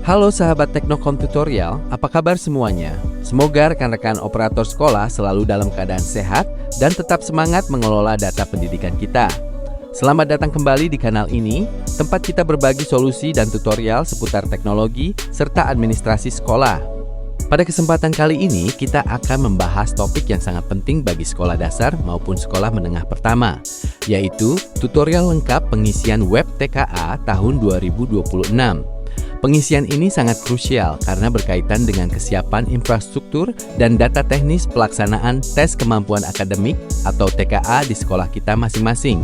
Halo sahabat Teknokom Tutorial, apa kabar semuanya? Semoga rekan-rekan operator sekolah selalu dalam keadaan sehat dan tetap semangat mengelola data pendidikan kita. Selamat datang kembali di kanal ini, tempat kita berbagi solusi dan tutorial seputar teknologi serta administrasi sekolah. Pada kesempatan kali ini, kita akan membahas topik yang sangat penting bagi sekolah dasar maupun sekolah menengah pertama, yaitu tutorial lengkap pengisian web TKA tahun 2026. Pengisian ini sangat krusial karena berkaitan dengan kesiapan infrastruktur dan data teknis pelaksanaan tes kemampuan akademik atau TKA di sekolah kita masing-masing.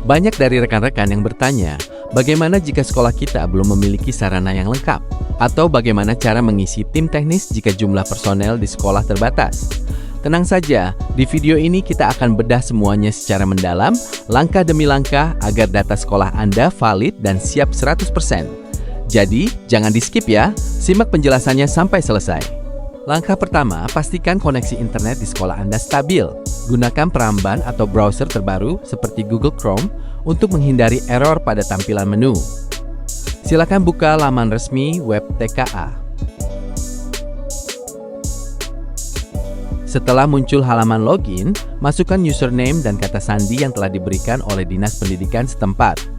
Banyak dari rekan-rekan yang bertanya, bagaimana jika sekolah kita belum memiliki sarana yang lengkap? Atau bagaimana cara mengisi tim teknis jika jumlah personel di sekolah terbatas? Tenang saja, di video ini kita akan bedah semuanya secara mendalam, langkah demi langkah agar data sekolah Anda valid dan siap 100%. Jadi, jangan di-skip ya, simak penjelasannya sampai selesai. Langkah pertama, pastikan koneksi internet di sekolah Anda stabil. Gunakan peramban atau browser terbaru seperti Google Chrome untuk menghindari error pada tampilan menu. Silakan buka laman resmi web TKA. Setelah muncul halaman login, masukkan username dan kata sandi yang telah diberikan oleh Dinas Pendidikan setempat.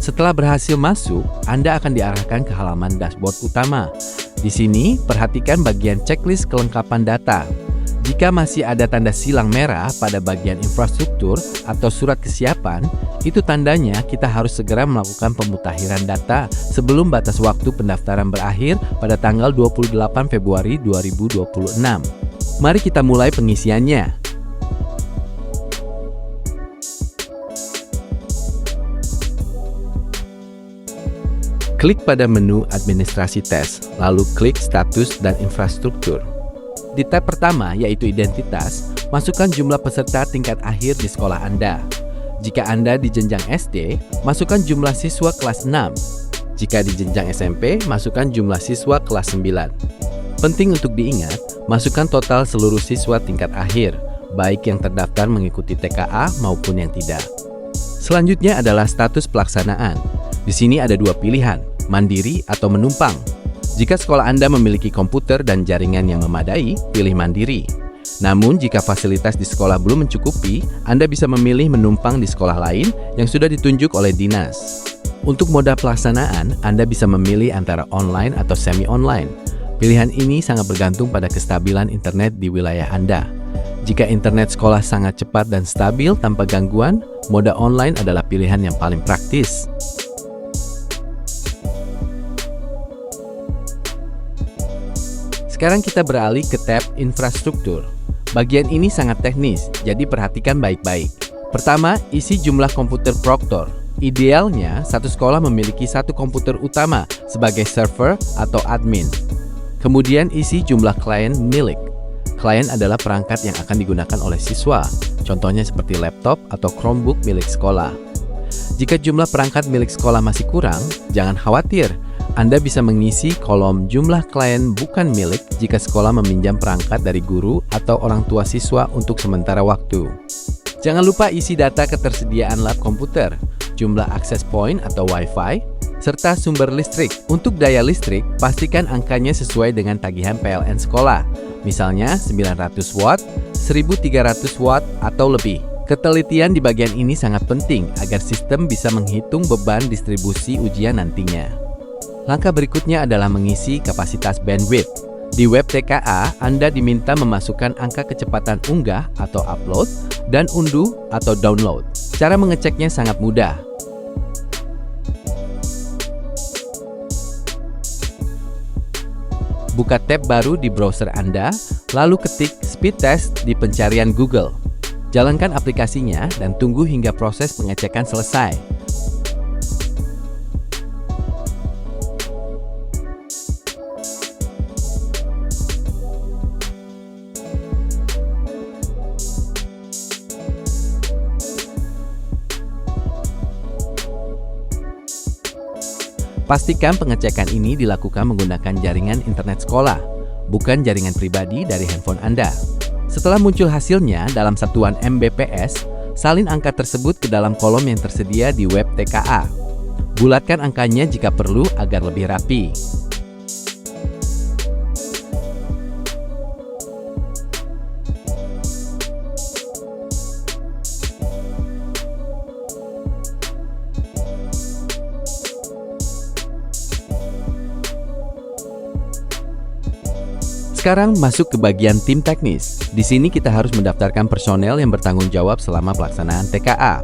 Setelah berhasil masuk, Anda akan diarahkan ke halaman dashboard utama. Di sini, perhatikan bagian checklist kelengkapan data. Jika masih ada tanda silang merah pada bagian infrastruktur atau surat kesiapan, itu tandanya kita harus segera melakukan pemutakhiran data sebelum batas waktu pendaftaran berakhir pada tanggal 28 Februari 2026. Mari kita mulai pengisiannya. Klik pada menu administrasi tes, lalu klik status dan infrastruktur. Di tab pertama, yaitu identitas, masukkan jumlah peserta tingkat akhir di sekolah Anda. Jika Anda di jenjang SD, masukkan jumlah siswa kelas 6. Jika di jenjang SMP, masukkan jumlah siswa kelas 9. Penting untuk diingat, masukkan total seluruh siswa tingkat akhir, baik yang terdaftar mengikuti TKA maupun yang tidak. Selanjutnya adalah status pelaksanaan. Di sini ada dua pilihan, mandiri atau menumpang. Jika sekolah Anda memiliki komputer dan jaringan yang memadai, pilih mandiri. Namun, jika fasilitas di sekolah belum mencukupi, Anda bisa memilih menumpang di sekolah lain yang sudah ditunjuk oleh dinas. Untuk moda pelaksanaan, Anda bisa memilih antara online atau semi-online. Pilihan ini sangat bergantung pada kestabilan internet di wilayah Anda. Jika internet sekolah sangat cepat dan stabil tanpa gangguan, moda online adalah pilihan yang paling praktis. Sekarang kita beralih ke tab infrastruktur. Bagian ini sangat teknis, jadi perhatikan baik-baik. Pertama, isi jumlah komputer proktor. Idealnya, satu sekolah memiliki satu komputer utama sebagai server atau admin. Kemudian isi jumlah klien milik. Klien adalah perangkat yang akan digunakan oleh siswa, contohnya seperti laptop atau Chromebook milik sekolah. Jika jumlah perangkat milik sekolah masih kurang, jangan khawatir. Anda bisa mengisi kolom jumlah klien bukan milik jika sekolah meminjam perangkat dari guru atau orang tua siswa untuk sementara waktu. Jangan lupa isi data ketersediaan lab komputer, jumlah akses point atau Wi-Fi, serta sumber listrik. Untuk daya listrik, pastikan angkanya sesuai dengan tagihan PLN sekolah, misalnya 900 watt, 1300 watt, atau lebih. Ketelitian di bagian ini sangat penting agar sistem bisa menghitung beban distribusi ujian nantinya. Langkah berikutnya adalah mengisi kapasitas bandwidth. Di web TKA, Anda diminta memasukkan angka kecepatan unggah atau upload dan unduh atau download. Cara mengeceknya sangat mudah. Buka tab baru di browser Anda, lalu ketik speed test di pencarian Google. Jalankan aplikasinya dan tunggu hingga proses pengecekan selesai. Pastikan pengecekan ini dilakukan menggunakan jaringan internet sekolah, bukan jaringan pribadi dari handphone Anda. Setelah muncul hasilnya dalam satuan Mbps, salin angka tersebut ke dalam kolom yang tersedia di web TKA. Bulatkan angkanya jika perlu agar lebih rapi. Sekarang masuk ke bagian tim teknis. Di sini kita harus mendaftarkan personel yang bertanggung jawab selama pelaksanaan TKA.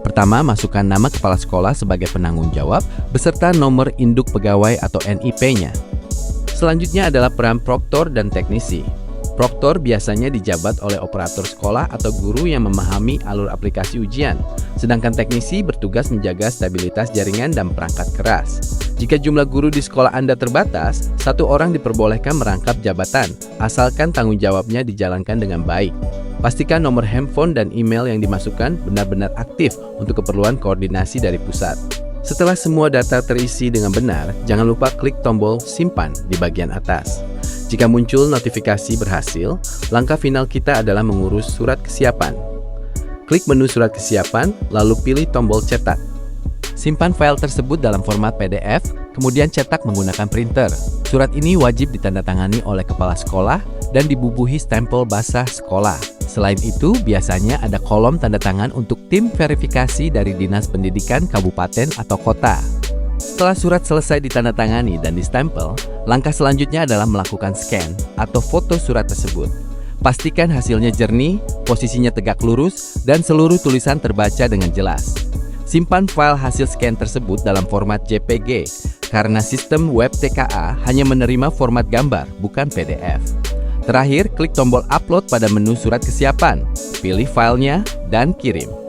Pertama, masukkan nama kepala sekolah sebagai penanggung jawab beserta nomor induk pegawai atau NIP-nya. Selanjutnya adalah peran proktor dan teknisi. Proktor biasanya dijabat oleh operator sekolah atau guru yang memahami alur aplikasi ujian, sedangkan teknisi bertugas menjaga stabilitas jaringan dan perangkat keras. Jika jumlah guru di sekolah Anda terbatas, satu orang diperbolehkan merangkap jabatan, asalkan tanggung jawabnya dijalankan dengan baik. Pastikan nomor handphone dan email yang dimasukkan benar-benar aktif untuk keperluan koordinasi dari pusat. Setelah semua data terisi dengan benar, jangan lupa klik tombol simpan di bagian atas. Jika muncul notifikasi berhasil, langkah final kita adalah mengurus surat kesiapan. Klik menu surat kesiapan, lalu pilih tombol cetak. Simpan file tersebut dalam format PDF, kemudian cetak menggunakan printer. Surat ini wajib ditandatangani oleh kepala sekolah dan dibubuhi stempel basah sekolah. Selain itu, biasanya ada kolom tanda tangan untuk tim verifikasi dari Dinas Pendidikan Kabupaten atau Kota. Setelah surat selesai ditandatangani dan distempel, langkah selanjutnya adalah melakukan scan atau foto surat tersebut. Pastikan hasilnya jernih, posisinya tegak lurus, dan seluruh tulisan terbaca dengan jelas. Simpan file hasil scan tersebut dalam format JPG, karena sistem web TKA hanya menerima format gambar, bukan PDF. Terakhir, klik tombol upload pada menu surat kesiapan, pilih filenya, dan kirim.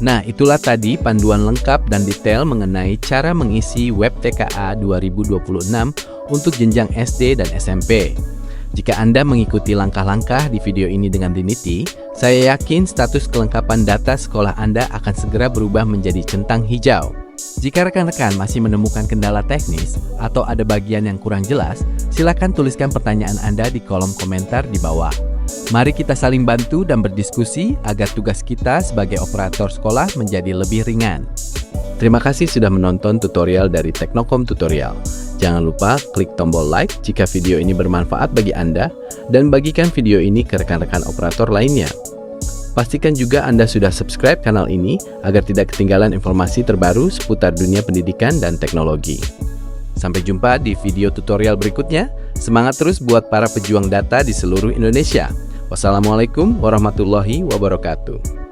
Nah, itulah tadi panduan lengkap dan detail mengenai cara mengisi web TKA 2026 untuk jenjang SD dan SMP. Jika Anda mengikuti langkah-langkah di video ini dengan teliti, saya yakin status kelengkapan data sekolah Anda akan segera berubah menjadi centang hijau. Jika rekan-rekan masih menemukan kendala teknis atau ada bagian yang kurang jelas, silakan tuliskan pertanyaan Anda di kolom komentar di bawah. Mari kita saling bantu dan berdiskusi agar tugas kita sebagai operator sekolah menjadi lebih ringan. Terima kasih sudah menonton tutorial dari Teknokom Tutorial. Jangan lupa klik tombol like jika video ini bermanfaat bagi Anda dan bagikan video ini ke rekan-rekan operator lainnya. Pastikan juga Anda sudah subscribe kanal ini agar tidak ketinggalan informasi terbaru seputar dunia pendidikan dan teknologi. Sampai jumpa di video tutorial berikutnya. Semangat terus buat para pejuang data di seluruh Indonesia. Wassalamualaikum warahmatullahi wabarakatuh.